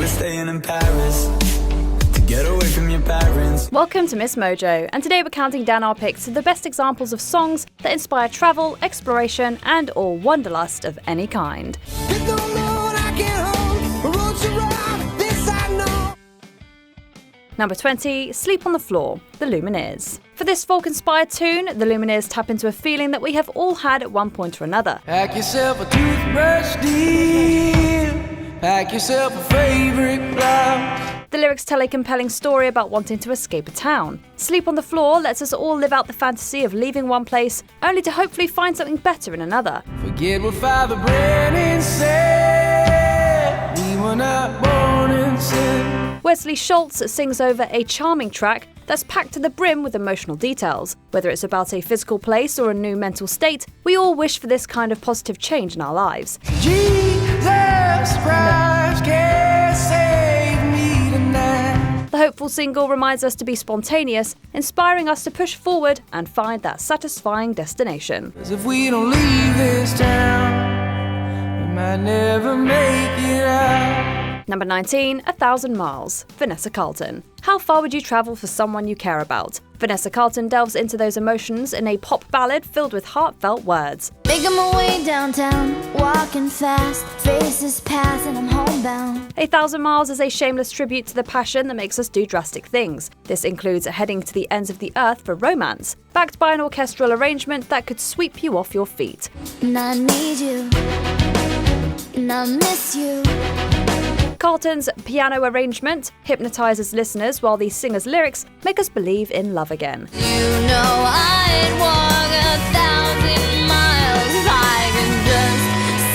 staying in Paris to get away from your parents. Welcome to MsMojo, and today we're counting down our picks of the best examples of songs that inspire travel, exploration, and or wanderlust of any kind. Number 20, Sleep on the Floor, The Lumineers. For this folk-inspired tune, The Lumineers tap into a feeling that we have all had at one point or another. Pack yourself a toothbrush, dear. Pack yourself a favorite blouse. The lyrics tell a compelling story about wanting to escape a town. Sleep on the Floor lets us all live out the fantasy of leaving one place, only to hopefully find something better in another. Forget what Father Brennan said. We were not born in sin. Wesley Schultz sings over a charming track that's packed to the brim with emotional details. Whether it's about a physical place or a new mental state, we all wish for this kind of positive change in our lives. Jesus Christ can save me tonight. The hopeful single reminds us to be spontaneous, inspiring us to push forward and find that satisfying destination. 'Cause if we don't leave this town, we might never make it out. Number 19, 1,000 Miles, Vanessa Carlton. How far would you travel for someone you care about? Vanessa Carlton delves into those emotions in a pop ballad filled with heartfelt words. Making my way downtown, walking fast, faces pass and I'm homebound. 1,000 Miles is a shameless tribute to the passion that makes us do drastic things. This includes heading to the ends of the earth for romance, backed by an orchestral arrangement that could sweep you off your feet. And I need you, and I miss you. Carlton's piano arrangement hypnotizes listeners while the singer's lyrics make us believe in love again. You know I'd walk 1,000 miles if I could just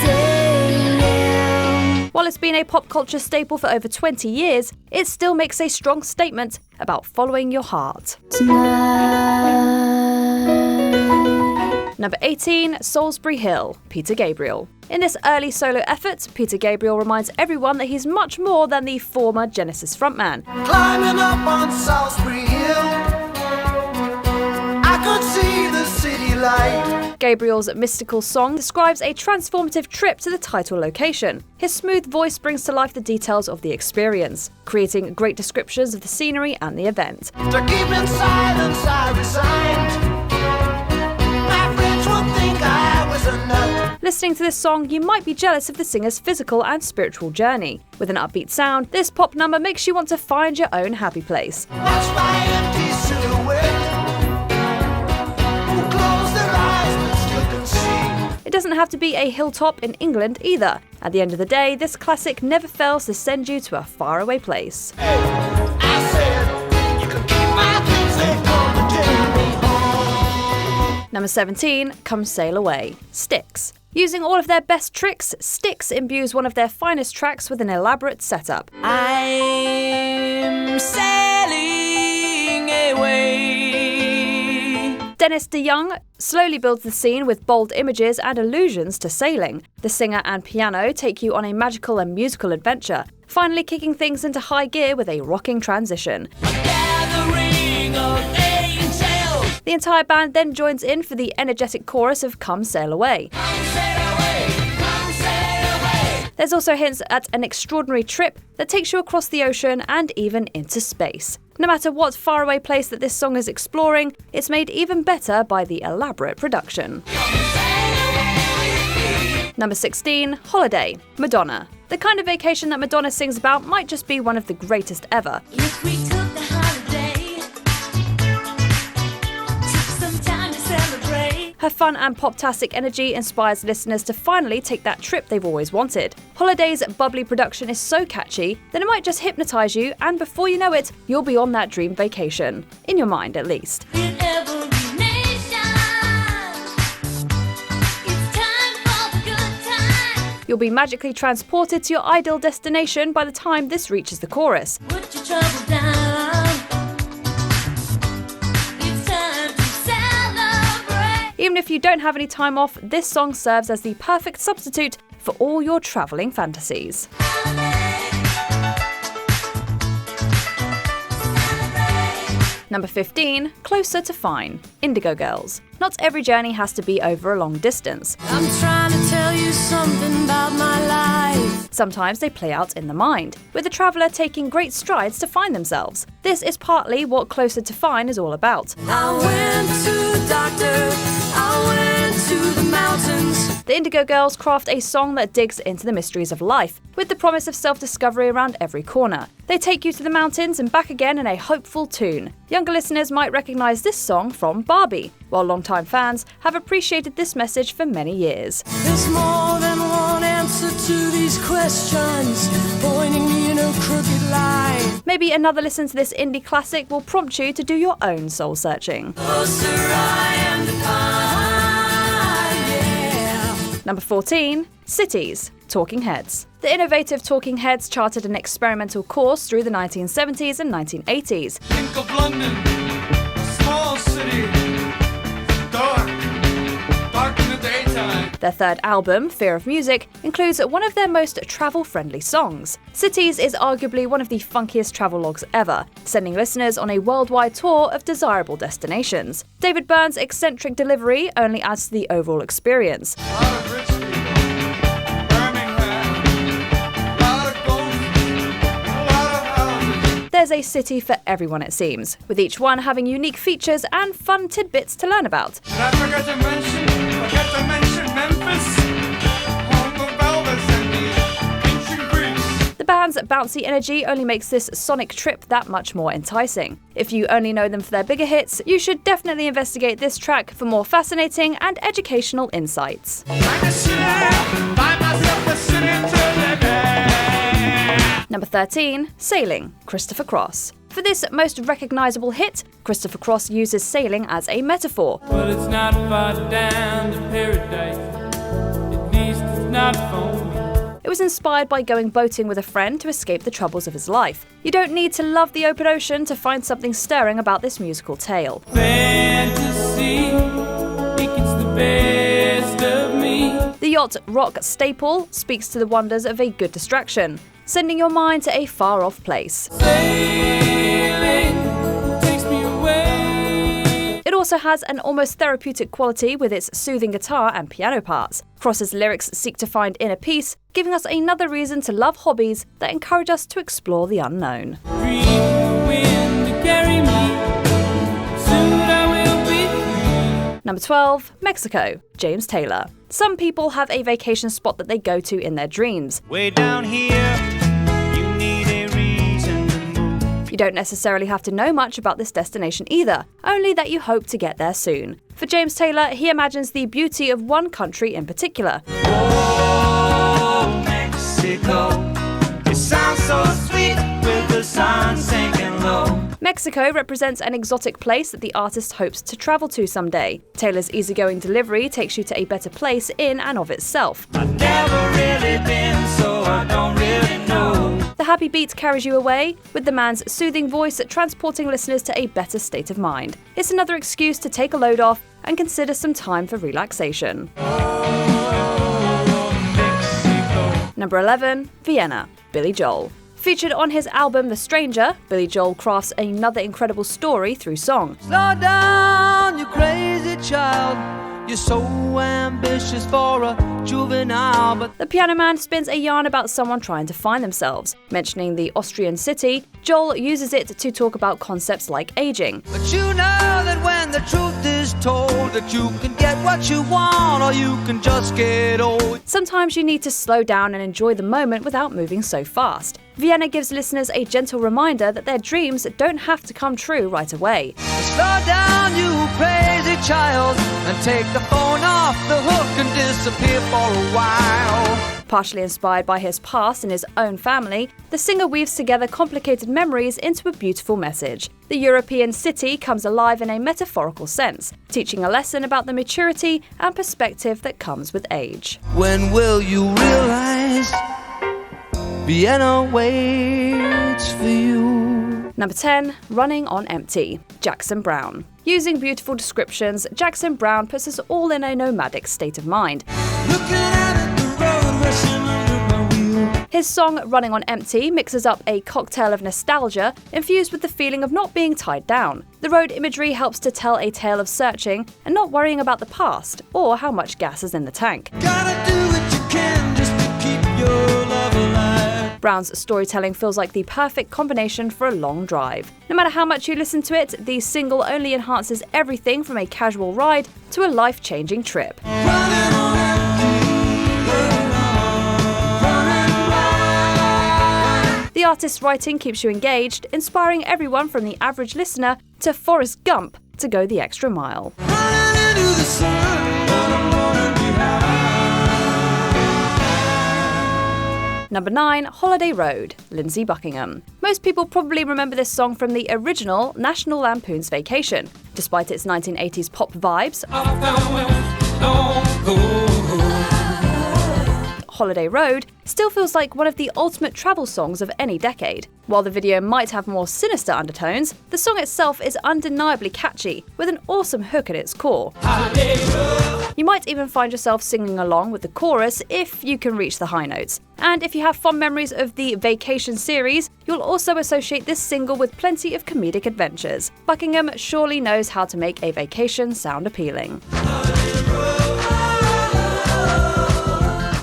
say you. While it's been a pop culture staple for over 20 years, it still makes a strong statement about following your heart. Number 18, Salsbury Hill, Peter Gabriel. In this early solo effort, Peter Gabriel reminds everyone that he's much more than the former Genesis frontman. Climbing up on Salsbury Hill, I could see the city light. Gabriel's mystical song describes a transformative trip to the title location. His smooth voice brings to life the details of the experience, creating great descriptions of the scenery and the event. To keep in silence I resigned. My friends would think I was a nut. Listening to this song, you might be jealous of the singer's physical and spiritual journey. With an upbeat sound, this pop number makes you want to find your own happy place. Watch my empty silhouette, who close their eyes but still can see. It doesn't have to be a hilltop in England either. At the end of the day, this classic never fails to send you to a faraway place. Hey, I said, you can keep my things, they're gonna take me home. Number 17, Come Sail Away, Styx. Using all of their best tricks, Styx imbues one of their finest tracks with an elaborate setup. I'm sailing away. Dennis DeYoung slowly builds the scene with bold images and allusions to sailing. The singer and piano take you on a magical and musical adventure, finally kicking things into high gear with a rocking transition. Gathering of angels. The entire band then joins in for the energetic chorus of Come Sail Away. Come sail away, come sail away. There's also hints at an extraordinary trip that takes you across the ocean and even into space. No matter what faraway place that this song is exploring, it's made even better by the elaborate production. Number 16, Holiday, Madonna. The kind of vacation that Madonna sings about might just be one of the greatest ever. If we took a holiday, took some time to celebrate. Her fun and pop-tastic energy inspires listeners to finally take that trip they've always wanted. Holiday's bubbly production is so catchy that it might just hypnotize you, and before you know it, you'll be on that dream vacation. In your mind, at least. In every nation, it's time for the good time. You'll be magically transported to your ideal destination by the time this reaches the chorus. Put your trouble down. It's time to celebrate. Even if you don't have any time off, this song serves as the perfect substitute for all your travelling fantasies. Number 15, Closer to Fine, Indigo Girls. Not every journey has to be over a long distance. I'm trying to tell you something about my life. Sometimes they play out in the mind, with the traveller taking great strides to find themselves. This is partly what Closer to Fine is all about. I went to the doctor, I went to the mountains. The Indigo Girls craft a song that digs into the mysteries of life, with the promise of self-discovery around every corner. They take you to the mountains and back again in a hopeful tune. Younger listeners might recognise this song from Barbie, while longtime fans have appreciated this message for many years. There's more than one answer to these questions, pointing me in a crooked line. Maybe another listen to this indie classic will prompt you to do your own soul searching. Closer I am to find, yeah. Number 14, Cities, Talking Heads. The innovative Talking Heads charted an experimental course through the 1970s and 1980s. Think of London, a small city, dark in the daytime. Their third album, Fear of Music, includes one of their most travel-friendly songs. Cities is arguably one of the funkiest travelogues ever, sending listeners on a worldwide tour of desirable destinations. David Byrne's eccentric delivery only adds to the overall experience. A lot of rich people, Birmingham, a lot of ghosts, a lot of houses. There's a city for everyone, it seems, with each one having unique features and fun tidbits to learn about. Did I forget to mention Memphis, home of Elvis and the ancient Greeks? The band's bouncy energy only makes this sonic trip that much more enticing. If you only know them for their bigger hits, you should definitely investigate this track for more fascinating and educational insights. Number 13, Sailing, Christopher Cross. For this most recognisable hit, Christopher Cross uses sailing as a metaphor. Well, it's not far down to paradise, at least it's not for me. It was inspired by going boating with a friend to escape the troubles of his life. You don't need to love the open ocean to find something stirring about this musical tale. Fantasy, it gets the best of me. The yacht rock staple speaks to the wonders of a good distraction, sending your mind to a far-off place. Sailing takes me away. It also has an almost therapeutic quality with its soothing guitar and piano parts. Cross's lyrics seek to find inner peace, giving us another reason to love hobbies that encourage us to explore the unknown. Free the wind to carry me, soon I will be free. Number 12, Mexico, James Taylor. Some people have a vacation spot that they go to in their dreams. Way down here, you need a reason to move. You don't necessarily have to know much about this destination either, only that you hope to get there soon. For James Taylor, he imagines the beauty of one country in particular. Oh, Mexico, it sounds so sweet with the sun sinking low. Mexico represents an exotic place that the artist hopes to travel to someday. Taylor's easygoing delivery takes you to a better place in and of itself. I've never really been, so I don't really know. The happy beat carries you away, with the man's soothing voice transporting listeners to a better state of mind. It's another excuse to take a load off and consider some time for relaxation. Number 11, Vienna, Billy Joel. Featured on his album The Stranger, Billy Joel crafts another incredible story through song. Slow down, you crazy child. You're so ambitious for a juvenile, but The piano man spins a yarn about someone trying to find themselves. Mentioning the Austrian city, Joel uses it to talk about concepts like aging. you know that when the truth is told, that you can get what you want, or you can just get old. Sometimes you need to slow down and enjoy the moment without moving so fast. Vienna gives listeners a gentle reminder that their dreams don't have to come true right away. Slow down, you crazy child, and take the phone off the hook and disappear for a while. Partially inspired by his past and his own family, the singer weaves together complicated memories into a beautiful message. The European city comes alive in a metaphorical sense, teaching a lesson about the maturity and perspective that comes with age. When will you realize Vienna waits for you? Number 10, Running on Empty, Jackson Browne. Using beautiful descriptions, Jackson Browne puts us all in a nomadic state of mind. Looking at it, the road rushing under my wheel. His song Running on Empty mixes up a cocktail of nostalgia infused with the feeling of not being tied down. The road imagery helps to tell a tale of searching and not worrying about the past or how much gas is in the tank. Gotta do what you can just to keep your love Brown's storytelling feels like the perfect combination for a long drive. No matter how much you listen to it, the single only enhances everything from a casual ride to a life-changing trip. The artist's writing keeps you engaged, inspiring everyone from the average listener to Forrest Gump to go the extra mile. Number 9, Holiday Road, Lindsey Buckingham. Most people probably remember this song from the original National Lampoon's Vacation. Despite its 1980s pop vibes, Holiday Road still feels like one of the ultimate travel songs of any decade. While the video might have more sinister undertones, the song itself is undeniably catchy, with an awesome hook at its core. You might even find yourself singing along with the chorus if you can reach the high notes. And if you have fond memories of the Vacation series, you'll also associate this single with plenty of comedic adventures. Buckingham surely knows how to make a vacation sound appealing.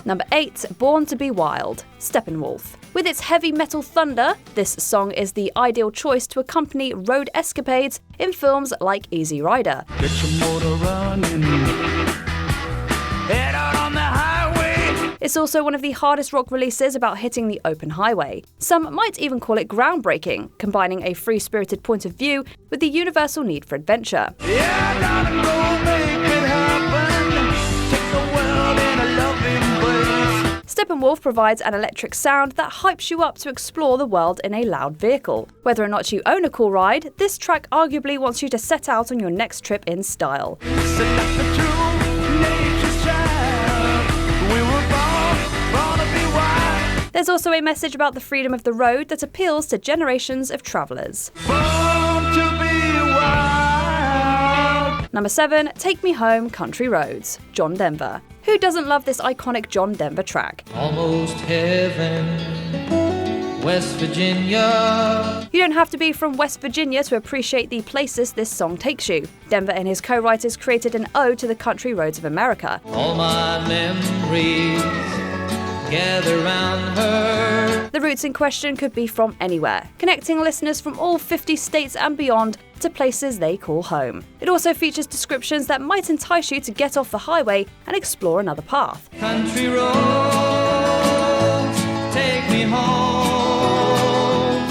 Number 8, Born to Be Wild, Steppenwolf. With its heavy metal thunder, this song is the ideal choice to accompany road escapades in films like Easy Rider. Get your motor running. Head out on the highway. It's also one of the hardest rock releases about hitting the open highway. Some might even call it groundbreaking, combining a free-spirited point of view with the universal need for adventure. Yeah, darling, go make it happen. Take the world in a loving embrace. Steppenwolf provides an electric sound that hypes you up to explore the world in a loud vehicle. Whether or not you own a cool ride, this track arguably wants you to set out on your next trip in style. Select the true nature's child. We were born to be wild. There's also a message about the freedom of the road that appeals to generations of travellers. Born to be wild. Number 7, Take Me Home, Country Roads, John Denver. Who doesn't love this iconic John Denver track? Almost heaven, West Virginia. You don't have to be from West Virginia to appreciate the places this song takes you. Denver and his co-writers created an ode to the country roads of America. All my memories gather round her. The routes in question could be from anywhere, connecting listeners from all 50 states and beyond to places they call home. It also features descriptions that might entice you to get off the highway and explore another path. Country roads, take me home.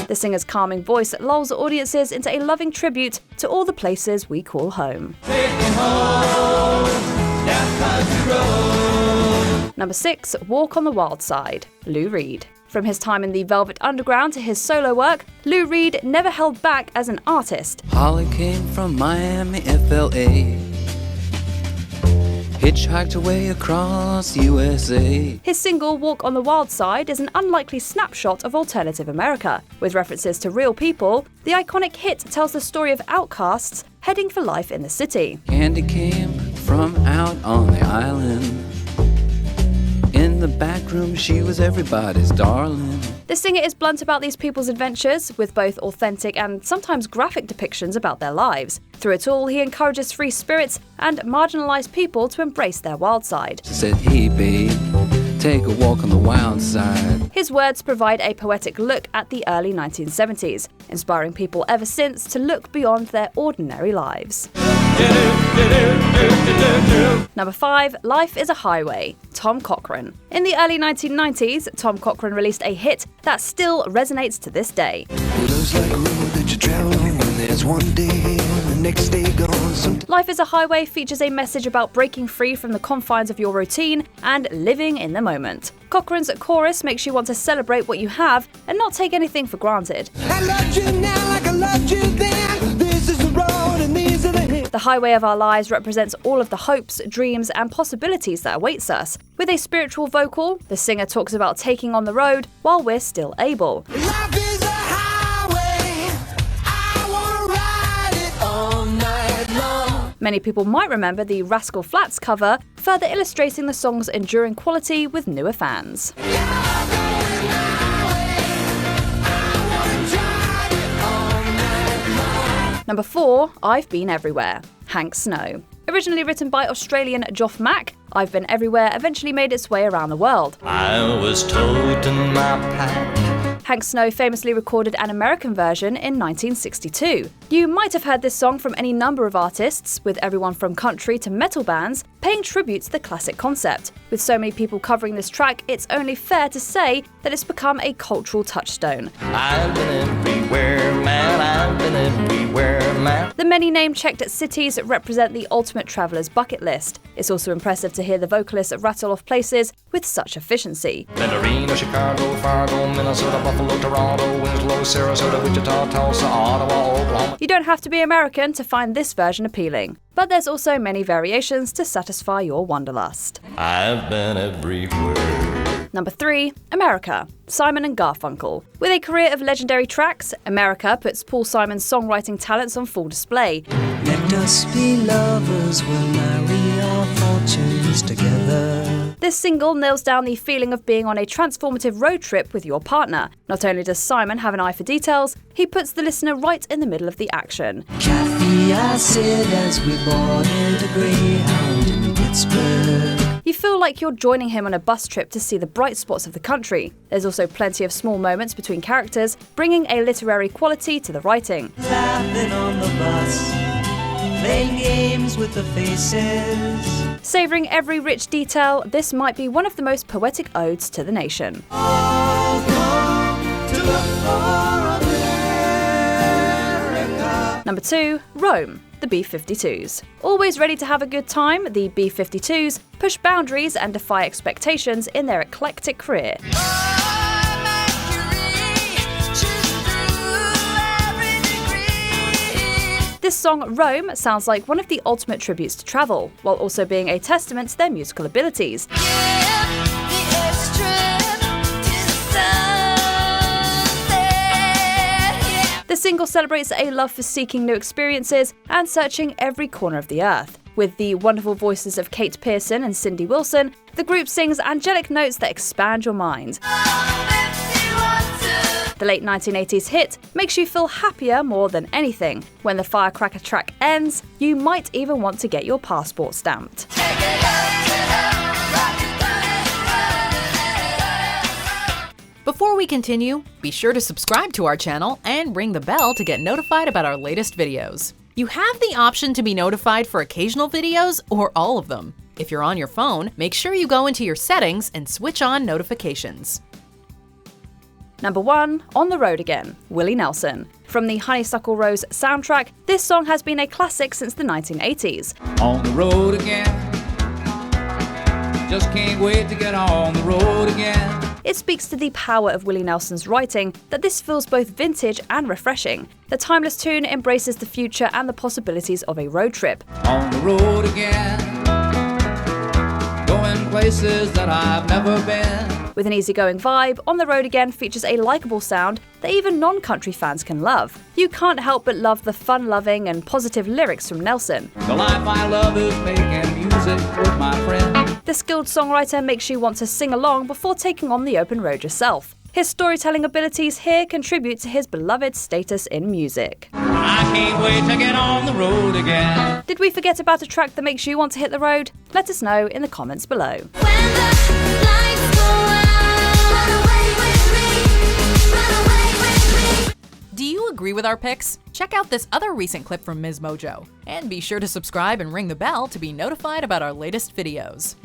The singer's calming voice lulls audiences into a loving tribute to all the places we call home. Take me home, down country road. Number 6, Walk on the Wildside, Lou Reed. From his time in the Velvet Underground to his solo work, Lou Reed never held back as an artist. Holly came from Miami, FLA. Hitchhiked away across USA. His single Walk on the Wildside is an unlikely snapshot of alternative America. With references to real people, the iconic hit tells the story of outcasts heading for life in the city. Candy came from out on the island. In the back room, she was everybody's darling. The singer is blunt about these people's adventures, with both authentic and sometimes graphic depictions about their lives. Through it all, he encourages free spirits and marginalized people to embrace their wild side. She said, hey babe, take a walk on the wild side. His words provide a poetic look at the early 1970s, inspiring people ever since to look beyond their ordinary lives. Number 5, Life is a Highway, Tom Cochrane. In the early 1990s, Tom Cochrane released a hit that still resonates to this day. It looks like a road that you travel on when there's one day and the next day gone. Life is a Highway features a message about breaking free from the confines of your routine and living in the moment. Cochrane's chorus makes you want to celebrate what you have and not take anything for granted. I loved you now like I loved you then. This is the road and these are the hills. The highway of our lives represents all of the hopes, dreams, and possibilities that awaits us. With a spiritual vocal, the singer talks about taking on the road while we're still able. Life is a highway. I wanna ride it all night long. Many people might remember the Rascal Flatts cover, further illustrating the song's enduring quality with newer fans. Number 4, Ive Been Everywhere, Hank Snow. Originally written by Australian Joff Mack, Ive Been Everywhere eventually made its way around the world. I was told in my pack. Hank Snow famously recorded an American version in 1962. You might have heard this song from any number of artists, with everyone from country to metal bands paying tribute to the classic concept. With so many people covering this track, it's only fair to say that it's become a cultural touchstone. I've been everywhere, man. I've been everywhere, man. The many name-checked cities represent the ultimate traveller's bucket list. It's also impressive to hear the vocalist rattle off places with such efficiency. Reno, Chicago, Fargo, Minnesota, Buffalo, Toronto, Winslow, Sarasota, Wichita, Tulsa, Ottawa, Oklahoma. You don't have to be American to find this version appealing, but there's also many variations to satisfy your wanderlust. I've been everywhere. Number 3, America, Simon and Garfunkel. With a career of legendary tracks, America puts Paul Simon's songwriting talents on full display. Let us be lovers, we'll marry our fortunes together. This single nails down the feeling of being on a transformative road trip with your partner. Not only does Simon have an eye for details, he puts the listener right in the middle of the action. Kathy, I said as we boarded a Greyhound in Pittsburgh. You feel like you're joining him on a bus trip to see the bright spots of the country. There's also plenty of small moments between characters, bringing a literary quality to the writing. Laughing on the bus, playing games with the faces. Savouring every rich detail, this might be one of the most poetic odes to the nation. Number 2, Rome, the B-52s. Always ready to have a good time, the B-52s push boundaries and defy expectations in their eclectic career. This song, Rome, sounds like one of the ultimate tributes to travel, while also being a testament to their musical abilities. The single celebrates a love for seeking new experiences and searching every corner of the earth. With the wonderful voices of Kate Pearson and Cindy Wilson, the group sings angelic notes that expand your mind. The late 1980s hit makes you feel happier more than anything. When the firecracker track ends, you might even want to get your passport stamped. Before we continue, be sure to subscribe to our channel and ring the bell to get notified about our latest videos. You have the option to be notified for occasional videos or all of them. If you're on your phone, make sure you go into your settings and switch on notifications. Number 1, On the Road Again, Willie Nelson. From the Honeysuckle Rose soundtrack, this song has been a classic since the 1980s. On the road again. Just can't wait to get on the road again. It speaks to the power of Willie Nelson's writing that this feels both vintage and refreshing. The timeless tune embraces the future and the possibilities of a road trip. On the road again. Going places that I've never been. With an easygoing vibe, On the Road Again features a likeable sound that even non-country fans can love. You can't help but love the fun-loving and positive lyrics from Nelson. The life I love is making music with my friend. The skilled songwriter makes you want to sing along before taking on the open road yourself. His storytelling abilities here contribute to his beloved status in music. I can't wait to get on the road again. Did we forget about a track that makes you want to hit the road? Let us know in the comments below. When the lights go out, run away with me. Do you agree with our picks? Check out this other recent clip from MsMojo. And be sure to subscribe and ring the bell to be notified about our latest videos.